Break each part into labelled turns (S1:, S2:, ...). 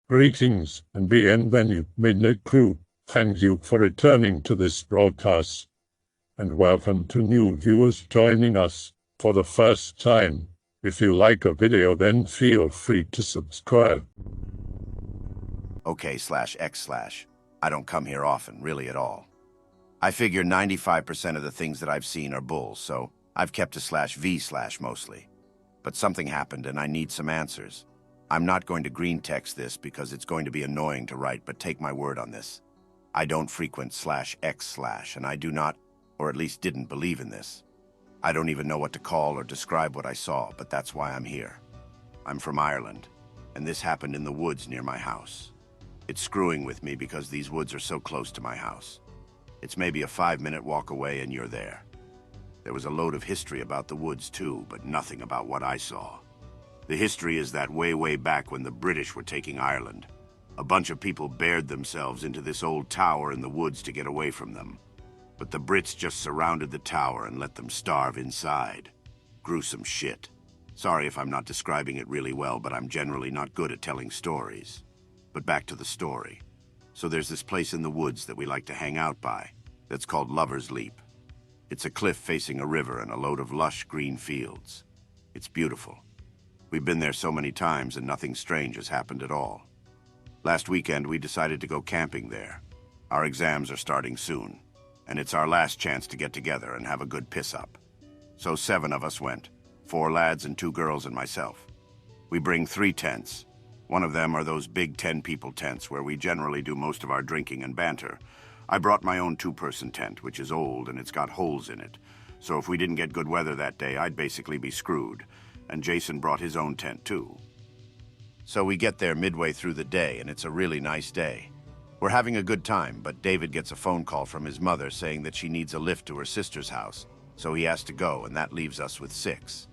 S1: Greetings and bienvenue, Midnight Crew. Thank you for returning to this broadcast, and welcome to new viewers joining us for the first time. If you like a video, then feel free to subscribe.
S2: OK/X/. I don't come here often, really at all. I figure 95% of the things that I've seen are bulls, so I've kept a /V/ mostly. But something happened and I need some answers. I'm not going to greentext this because it's going to be annoying to write, but take my word on this. I don't frequent /X/, and I do not, or at least didn't believe in this. I don't even know what to call or describe what I saw, but that's why I'm here. I'm from Ireland, and this happened in the woods near my house. It's screwing with me because these woods are so close to my house. It's maybe a 5-minute walk away and you're there. There was a load of history about the woods too, but nothing about what I saw. The history is that way back when the British were taking Ireland, a bunch of people bared themselves into this old tower in the woods to get away from them. But the Brits just surrounded the tower and let them starve inside. Gruesome shit. Sorry if I'm not describing it really well, but I'm generally not good at telling stories. But back to the story. So there's this place in the woods that we like to hang out by, that's called Lover's Leap. It's a cliff facing a river and a load of lush green fields. It's beautiful. We've been there so many times and nothing strange has happened at all. Last weekend we decided to go camping there. Our exams are starting soon, and it's our last chance to get together and have a good piss-up. So 7 of us went, 4 lads and 2 girls and myself. We bring 3 tents. One of them are those big 10-people tents where we generally do most of our drinking and banter. I brought my own 2-person tent, which is old and it's got holes in it. So if we didn't get good weather that day, I'd basically be screwed. And Jason brought his own tent too. So we get there midway through the day, and it's a really nice day. We're having a good time, but David gets a phone call from his mother saying that she needs a lift to her sister's house, so he has to go, and that leaves us with 6.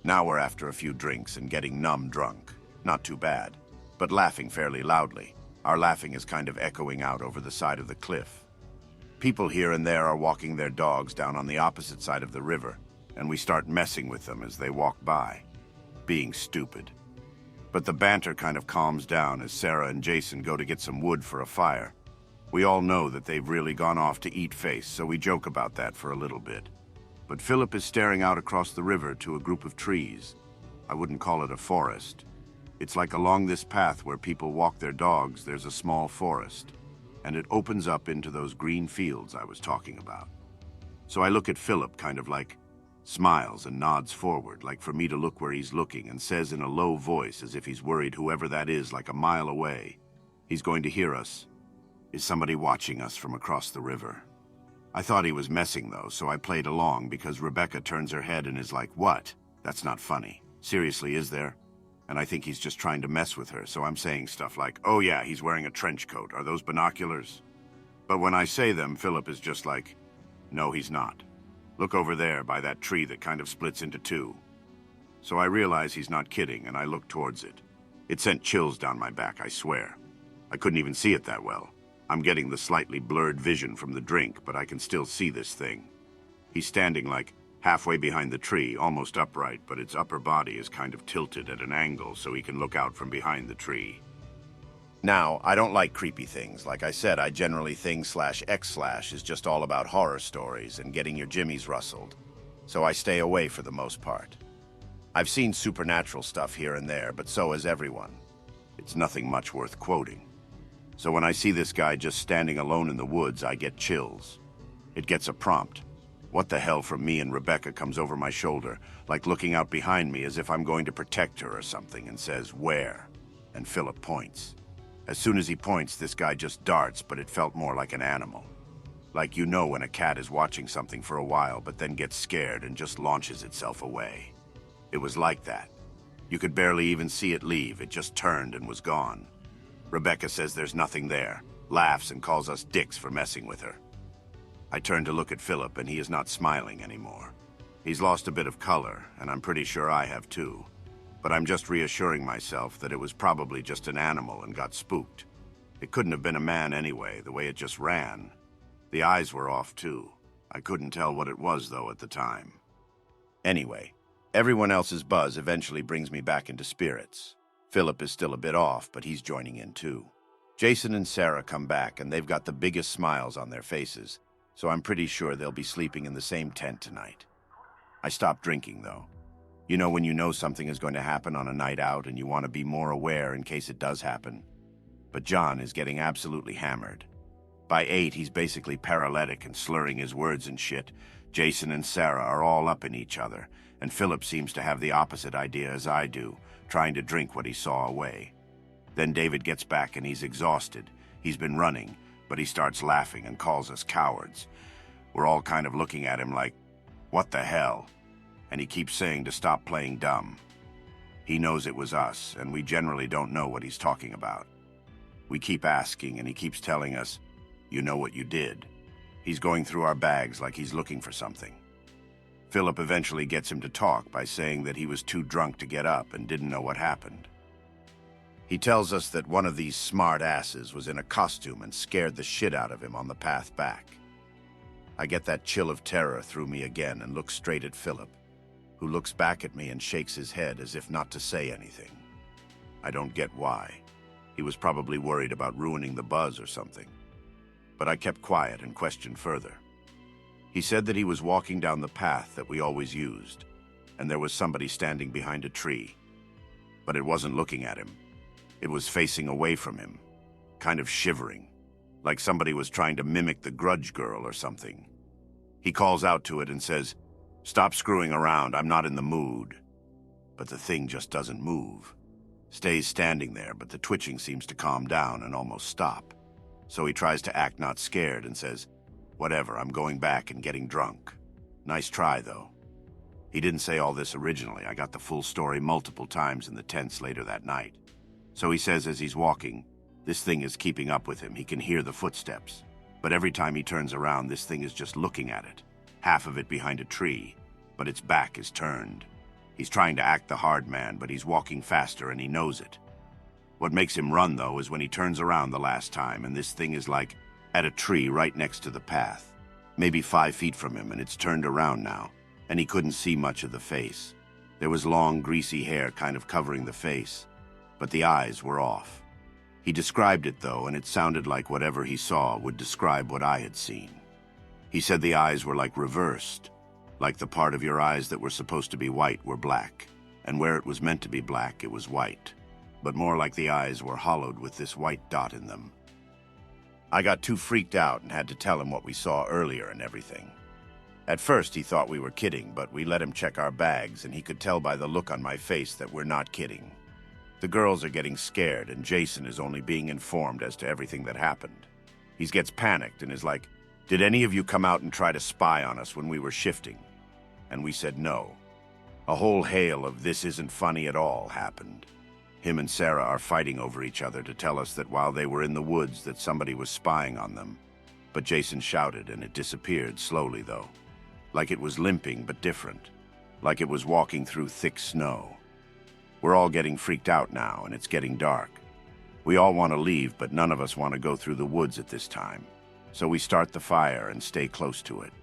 S2: Now we're after a few drinks and getting numb drunk. Not too bad, but laughing fairly loudly. Our laughing is kind of echoing out over the side of the cliff. People here and there are walking their dogs down on the opposite side of the river, and we start messing with them as they walk by, being stupid. But the banter kind of calms down as Sarah and Jason go to get some wood for a fire. We all know that they've really gone off to eat face, so we joke about that for a little bit. But Philip is staring out across the river to a group of trees. I wouldn't call it a forest. It's like along this path where people walk their dogs, there's a small forest, and it opens up into those green fields I was talking about. So I look at Philip kind of like, smiles and nods forward, like for me to look where he's looking, and says in a low voice, as if he's worried whoever that is like a mile away, he's going to hear us. Is somebody watching us from across the river? I thought he was messing though, so I played along because Rebecca turns her head and is like, what? That's not funny. Seriously, is there? And I think he's just trying to mess with her, so I'm saying stuff like, oh yeah, he's wearing a trench coat. Are those binoculars? But when I say them, Philip is just like, no, he's not. Look over there by that tree that kind of splits into 2. So I realize he's not kidding, and I look towards it. It sent chills down my back, I swear. I couldn't even see it that well. I'm getting the slightly blurred vision from the drink, but I can still see this thing. He's standing like halfway behind the tree, almost upright, but its upper body is kind of tilted at an angle so he can look out from behind the tree. Now, I don't like creepy things. Like I said, I generally think /X/ is just all about horror stories and getting your jimmies rustled. So I stay away for the most part. I've seen supernatural stuff here and there, but so has everyone. It's nothing much worth quoting. So when I see this guy just standing alone in the woods, I get chills. It gets a prompt. What the hell from me, and Rebecca comes over my shoulder, like looking out behind me as if I'm going to protect her or something, and says, where? And Philip points. As soon as he points, this guy just darts, but it felt more like an animal. Like you know when a cat is watching something for a while, but then gets scared and just launches itself away. It was like that. You could barely even see it leave. It just turned and was gone. Rebecca says there's nothing there, laughs and calls us dicks for messing with her. I turn to look at Philip, and he is not smiling anymore. He's lost a bit of color, and I'm pretty sure I have too. But I'm just reassuring myself that it was probably just an animal and got spooked. It couldn't have been a man anyway, the way it just ran. The eyes were off too. I couldn't tell what it was though at the time. Anyway, everyone else's buzz eventually brings me back into spirits. Philip is still a bit off, but he's joining in too. Jason and Sarah come back, and they've got the biggest smiles on their faces, so I'm pretty sure they'll be sleeping in the same tent tonight. I stopped drinking, though. You know when you know something is going to happen on a night out and you want to be more aware in case it does happen? But John is getting absolutely hammered. By 8, he's basically paralytic and slurring his words and shit. Jason and Sarah are all up in each other, and Philip seems to have the opposite idea as I do, trying to drink what he saw away. Then David gets back and he's exhausted. He's been running, but he starts laughing and calls us cowards. We're all kind of looking at him like, what the hell? And he keeps saying to stop playing dumb. He knows it was us, and we generally don't know what he's talking about. We keep asking, and he keeps telling us, you know what you did. He's going through our bags like he's looking for something. Philip eventually gets him to talk by saying that he was too drunk to get up and didn't know what happened. He tells us that one of these smart asses was in a costume and scared the shit out of him on the path back. I get that chill of terror through me again and look straight at Philip, who looks back at me and shakes his head as if not to say anything. I don't get why. He was probably worried about ruining the buzz or something. But I kept quiet and questioned further. He said that he was walking down the path that we always used, and there was somebody standing behind a tree. But it wasn't looking at him. It was facing away from him, kind of shivering, like somebody was trying to mimic the Grudge Girl or something. He calls out to it and says, "Stop screwing around, I'm not in the mood." But the thing just doesn't move. Stays standing there, but the twitching seems to calm down and almost stop. So he tries to act not scared and says, "Whatever, I'm going back and getting drunk." Nice try, though. He didn't say all this originally. I got the full story multiple times in the tents later that night. So he says as he's walking, this thing is keeping up with him. He can hear the footsteps. But every time he turns around, this thing is just looking at it. Half of it behind a tree, but its back is turned. He's trying to act the hard man, but he's walking faster and he knows it. What makes him run, though, is when he turns around the last time, and this thing is like at a tree right next to the path. Maybe 5 feet from him, and it's turned around now, and he couldn't see much of the face. There was long, greasy hair kind of covering the face, but the eyes were off. He described it, though, and it sounded like whatever he saw would describe what I had seen. He said the eyes were like reversed, like the part of your eyes that were supposed to be white were black, and where it was meant to be black, it was white, but more like the eyes were hollowed with this white dot in them. I got too freaked out and had to tell him what we saw earlier and everything. At first, he thought we were kidding, but we let him check our bags, and he could tell by the look on my face that we're not kidding. The girls are getting scared, and Jason is only being informed as to everything that happened. He gets panicked and is like, "Did any of you come out and try to spy on us when we were shifting?" And we said no. A whole hail of "this isn't funny at all" happened. Him and Sarah are fighting over each other to tell us that while they were in the woods that somebody was spying on them. But Jason shouted and it disappeared slowly, though. Like it was limping, but different. Like it was walking through thick snow. We're all getting freaked out now, and it's getting dark. We all want to leave, but none of us want to go through the woods at this time. So we start the fire and stay close to it.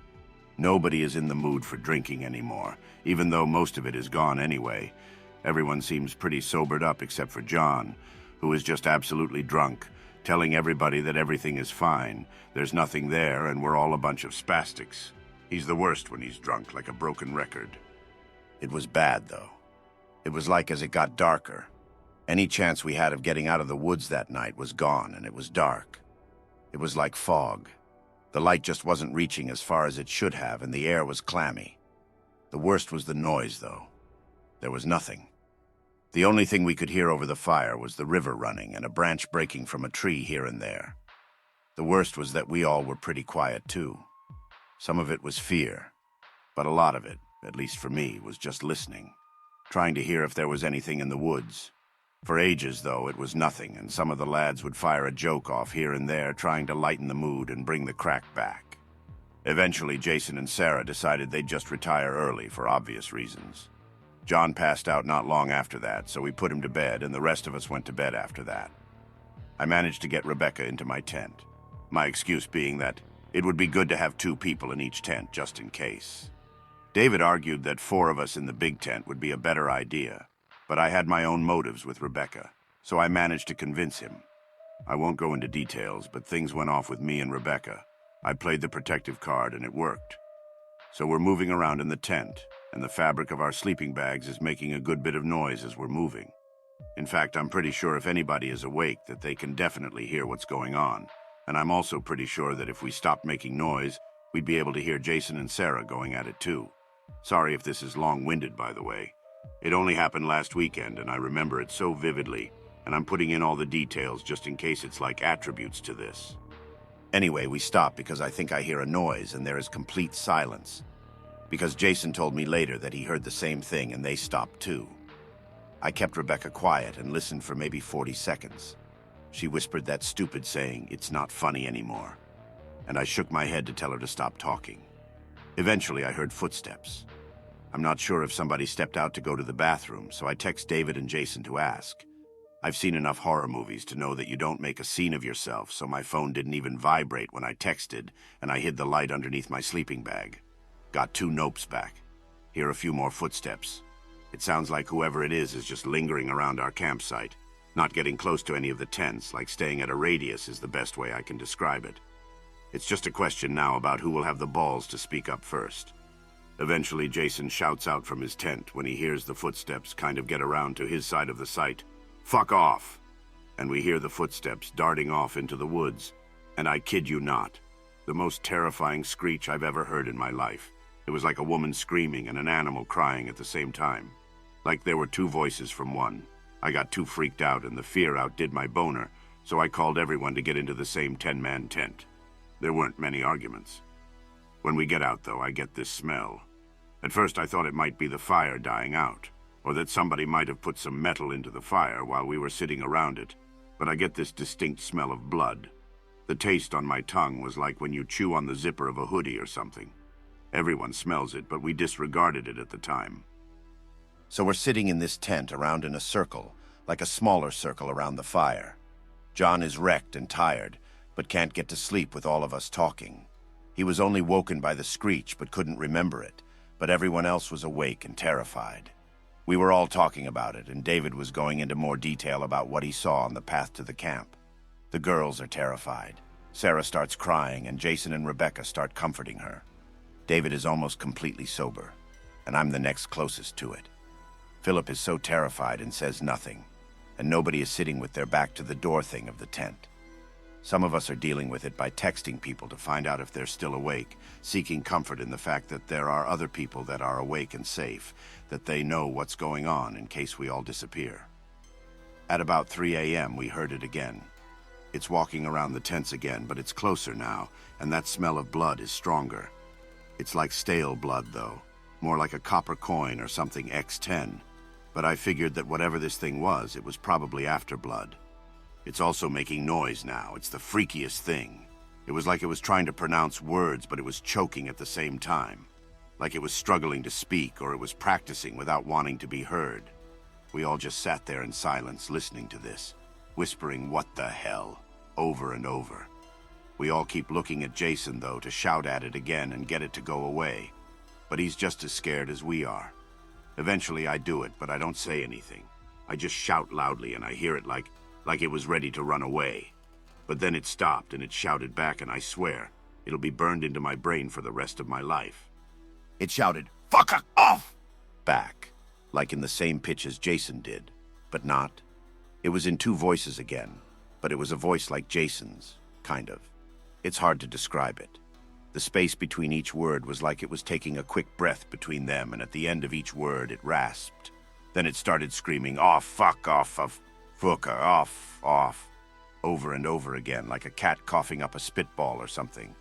S2: Nobody is in the mood for drinking anymore, even though most of it is gone anyway. Everyone seems pretty sobered up except for John, who is just absolutely drunk, telling everybody that everything is fine, there's nothing there, and we're all a bunch of spastics. He's the worst when he's drunk, like a broken record. It was bad, though. It was like as it got darker, any chance we had of getting out of the woods that night was gone, and it was dark. It was like fog. The light just wasn't reaching as far as it should have, and the air was clammy. The worst was the noise, though. There was nothing. The only thing we could hear over the fire was the river running and a branch breaking from a tree here and there. The worst was that we all were pretty quiet, too. Some of it was fear, but a lot of it, at least for me, was just listening, trying to hear if there was anything in the woods. For ages, though, it was nothing, and some of the lads would fire a joke off here and there, trying to lighten the mood and bring the crack back. Eventually, Jason and Sarah decided they'd just retire early for obvious reasons. John passed out not long after that, so we put him to bed, and the rest of us went to bed after that. I managed to get Rebecca into my tent, my excuse being that it would be good to have 2 people in each tent, just in case. David argued that 4 of us in the big tent would be a better idea, But I had my own motives with Rebecca, so I managed to convince him. I won't go into details, but things went off with me and Rebecca. I played the protective card and it worked. So we're moving around in the tent, and the fabric of our sleeping bags is making a good bit of noise as we're moving. In fact, I'm pretty sure if anybody is awake that they can definitely hear what's going on. And I'm also pretty sure that if we stopped making noise, we'd be able to hear Jason and Sarah going at it too. Sorry if this is long-winded, by the way. It only happened last weekend, and I remember it so vividly, and I'm putting in all the details just in case it's like attributes to this. Anyway, we stop because I think I hear a noise and there is complete silence. Because Jason told me later that he heard the same thing and they stopped too. I kept Rebecca quiet and listened for maybe 40 seconds. She whispered that stupid saying, "It's not funny anymore." And I shook my head to tell her to stop talking. Eventually, I heard footsteps. I'm not sure if somebody stepped out to go to the bathroom, so I text David and Jason to ask. I've seen enough horror movies to know that you don't make a scene of yourself, so my phone didn't even vibrate when I texted, and I hid the light underneath my sleeping bag. Got 2 nopes back. Hear a few more footsteps. It sounds like whoever it is just lingering around our campsite, not getting close to any of the tents, like staying at a radius is the best way I can describe it. It's just a question now about who will have the balls to speak up first. Eventually, Jason shouts out from his tent when he hears the footsteps kind of get around to his side of the site, "Fuck off!" And we hear the footsteps darting off into the woods. And I kid you not, the most terrifying screech I've ever heard in my life. It was like a woman screaming and an animal crying at the same time. Like there were 2 voices from one. I got too freaked out and the fear outdid my boner, so I called everyone to get into the same 10-man tent. There weren't many arguments. When we get out, though, I get this smell. At first I thought it might be the fire dying out, or that somebody might have put some metal into the fire while we were sitting around it, but I get this distinct smell of blood. The taste on my tongue was like when you chew on the zipper of a hoodie or something. Everyone smells it, but we disregarded it at the time. So we're sitting in this tent around in a circle, like a smaller circle around the fire. John is wrecked and tired, but can't get to sleep with all of us talking. He was only woken by the screech, but couldn't remember it, but everyone else was awake and terrified. We were all talking about it, and David was going into more detail about what he saw on the path to the camp. The girls are terrified. Sarah starts crying, and Jason and Rebecca start comforting her. David is almost completely sober, and I'm the next closest to it. Philip is so terrified and says nothing, and nobody is sitting with their back to the door thing of the tent. Some of us are dealing with it by texting people to find out if they're still awake, seeking comfort in the fact that there are other people that are awake and safe, that they know what's going on in case we all disappear. At about 3 a.m., we heard it again. It's walking around the tents again, but it's closer now, and that smell of blood is stronger. It's like stale blood, though, more like a copper coin or something X10. But I figured that whatever this thing was, it was probably after blood. It's also making noise now. It's the freakiest thing. It was like it was trying to pronounce words, but it was choking at the same time. Like it was struggling to speak, or it was practicing without wanting to be heard. We all just sat there in silence, listening to this, whispering, "What the hell?" over and over. We all keep looking at Jason, though, to shout at it again and get it to go away. But he's just as scared as we are. Eventually I do it, but I don't say anything. I just shout loudly, and I hear it like it was ready to run away. But then it stopped, and it shouted back, and I swear, it'll be burned into my brain for the rest of my life. It shouted, "Fuck off!" back, like in the same pitch as Jason did, but not. It was in 2 voices again, but it was a voice like Jason's, kind of. It's hard to describe it. The space between each word was like it was taking a quick breath between them, and at the end of each word it rasped. Then it started screaming, "Off, fuck off, of Puca, off," over and over again, like a cat coughing up a spitball or something.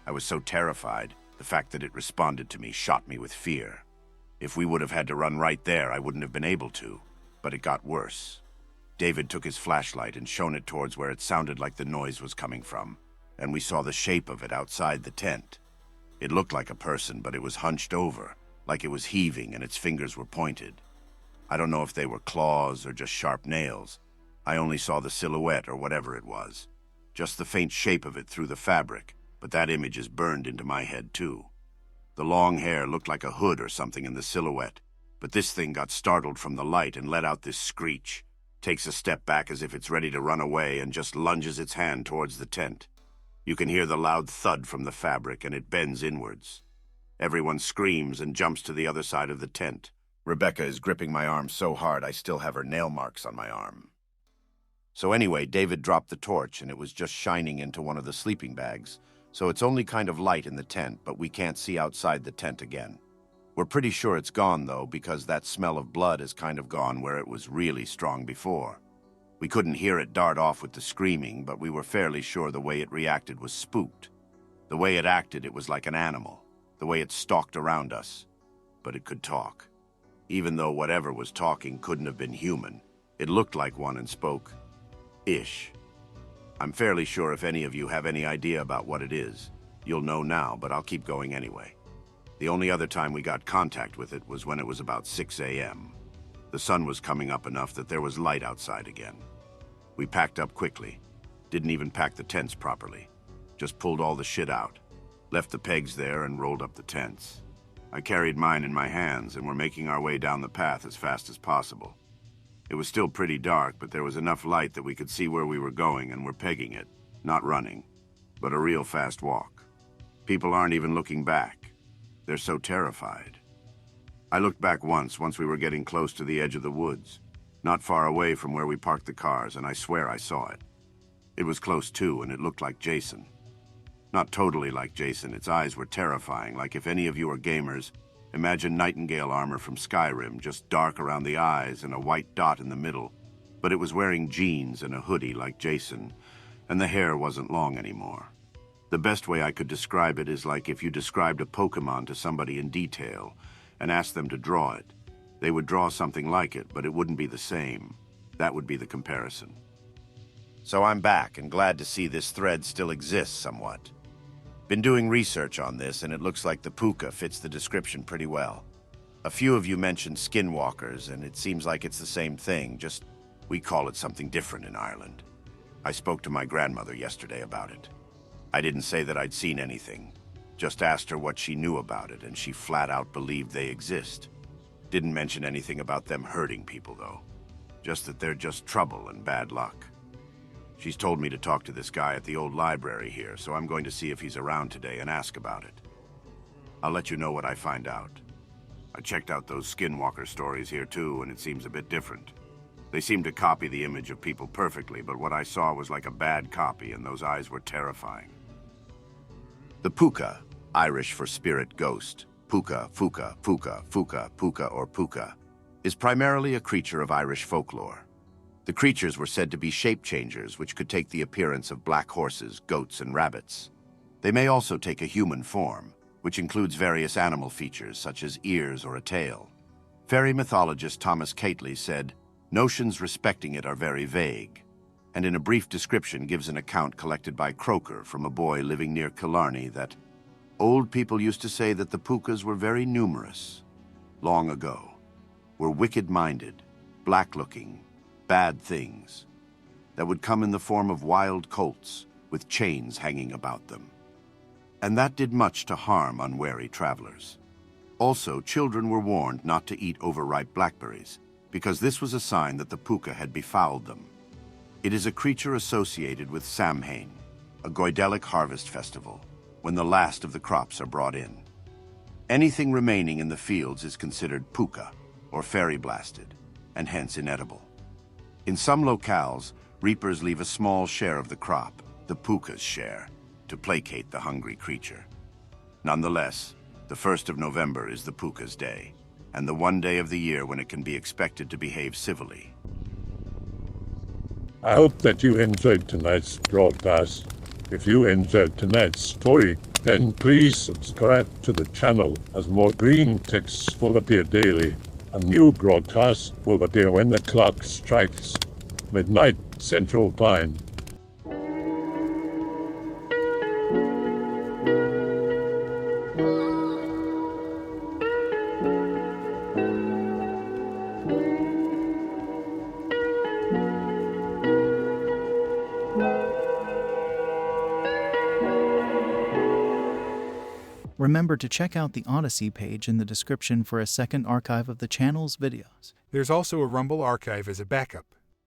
S2: I was so terrified, the fact that it responded to me shot me with fear. If we would have had to run right there, I wouldn't have been able to, but it got worse. David took his flashlight and shone it towards where it sounded like the noise was coming from, and we saw the shape of it outside the tent. It looked like a person, but it was hunched over, like it was heaving and its fingers were pointed. I don't know if they were claws or just sharp nails. I only saw the silhouette or whatever it was. Just the faint shape of it through the fabric, but that image is burned into my head too. The long hair looked like a hood or something in the silhouette, But this thing got startled from the light and let out this screech, takes a step back as if it's ready to run away, and just lunges its hand towards the tent. You can hear the loud thud from the fabric, and it bends inwards. Everyone screams and jumps to the other side of the tent. Rebecca is gripping my arm so hard I still have her nail marks on my arm. So anyway, David dropped the torch, and it was just shining into one of the sleeping bags, so it's only kind of light in the tent, but we can't see outside the tent again. We're pretty sure it's gone, though, because that smell of blood is kind of gone where it was really strong before. We couldn't hear it dart off with the screaming, but we were fairly sure the way it reacted was spooked. The way it acted, it was like an animal. The way it stalked around us. But it could talk. Even though whatever was talking couldn't have been human, it looked like one and spoke. Ish. I'm fairly sure if any of you have any idea about what it is, you'll know now, but I'll keep going anyway. The only other time we got contact with it was when it was about 6 a.m. The sun was coming up enough that there was light outside again. We packed up quickly. Didn't even pack the tents properly. Just pulled all the shit out. Left the pegs there and rolled up the tents. I carried mine in my hands and we're making our way down the path as fast as possible. It was still pretty dark, but there was enough light that we could see where we were going, and we're pegging it. Not running, but a real fast walk. People aren't even looking back. They're so terrified. I looked back once we were getting close to the edge of the woods, not far away from where we parked the cars, and I swear I saw it. It was close too, and it looked like Jason. Not totally like Jason, its eyes were terrifying, like if any of you are gamers, imagine Nightingale armor from Skyrim, just dark around the eyes and a white dot in the middle, but it was wearing jeans and a hoodie like Jason, and the hair wasn't long anymore. The best way I could describe it is like if you described a Pokemon to somebody in detail and asked them to draw it. They would draw something like it, but it wouldn't be the same. That would be the comparison. So I'm back and glad to see this thread still exists somewhat. Been doing research on this, and it looks like the Puca fits the description pretty well. A few of you mentioned skinwalkers, and it seems like it's the same thing, just we call it something different in Ireland. I spoke to my grandmother yesterday about it. I didn't say that I'd seen anything, just asked her what she knew about it, and she flat out believed they exist. Didn't mention anything about them hurting people, though. Just that they're just trouble and bad luck. She's told me to talk to this guy at the old library here, so I'm going to see if he's around today and ask about it. I'll let you know what I find out. I checked out those skinwalker stories here too, and it seems a bit different. They seem to copy the image of people perfectly, but what I saw was like a bad copy, and those eyes were terrifying. The Puca, Irish for spirit ghost, Puca, Fuca, Puca, Fuca, Puca, or Puca, is primarily a creature of Irish folklore. The creatures were said to be shape changers, which could take the appearance of black horses, goats, and rabbits. They may also take a human form, which includes various animal features such as ears or a tail. Fairy mythologist Thomas Cately said, "Notions respecting it are very vague," and in a brief description gives an account collected by Croker from a boy living near Killarney that old people used to say that the Pucas were very numerous, long ago, were wicked-minded, black-looking, bad things, that would come in the form of wild colts with chains hanging about them. And that did much to harm unwary travelers. Also, children were warned not to eat overripe blackberries, because this was a sign that the Puca had befouled them. It is a creature associated with Samhain, a Goidelic harvest festival, when the last of the crops are brought in. Anything remaining in the fields is considered Puca, or fairy blasted, and hence inedible. In some locales, reapers leave a small share of the crop, the Puca's share, to placate the hungry creature. Nonetheless, the 1st of November is the Puca's day, and the one day of the year when it can be expected to behave civilly.
S1: I hope that you enjoyed tonight's broadcast. If you enjoyed tonight's story, then please subscribe to the channel as more green texts will appear daily. A new broadcast will appear when the clock strikes midnight Central Time.
S3: We're Remember to check out the Odyssey page in the description for a second archive of the channel's videos.
S4: There's also a Rumble archive as a backup.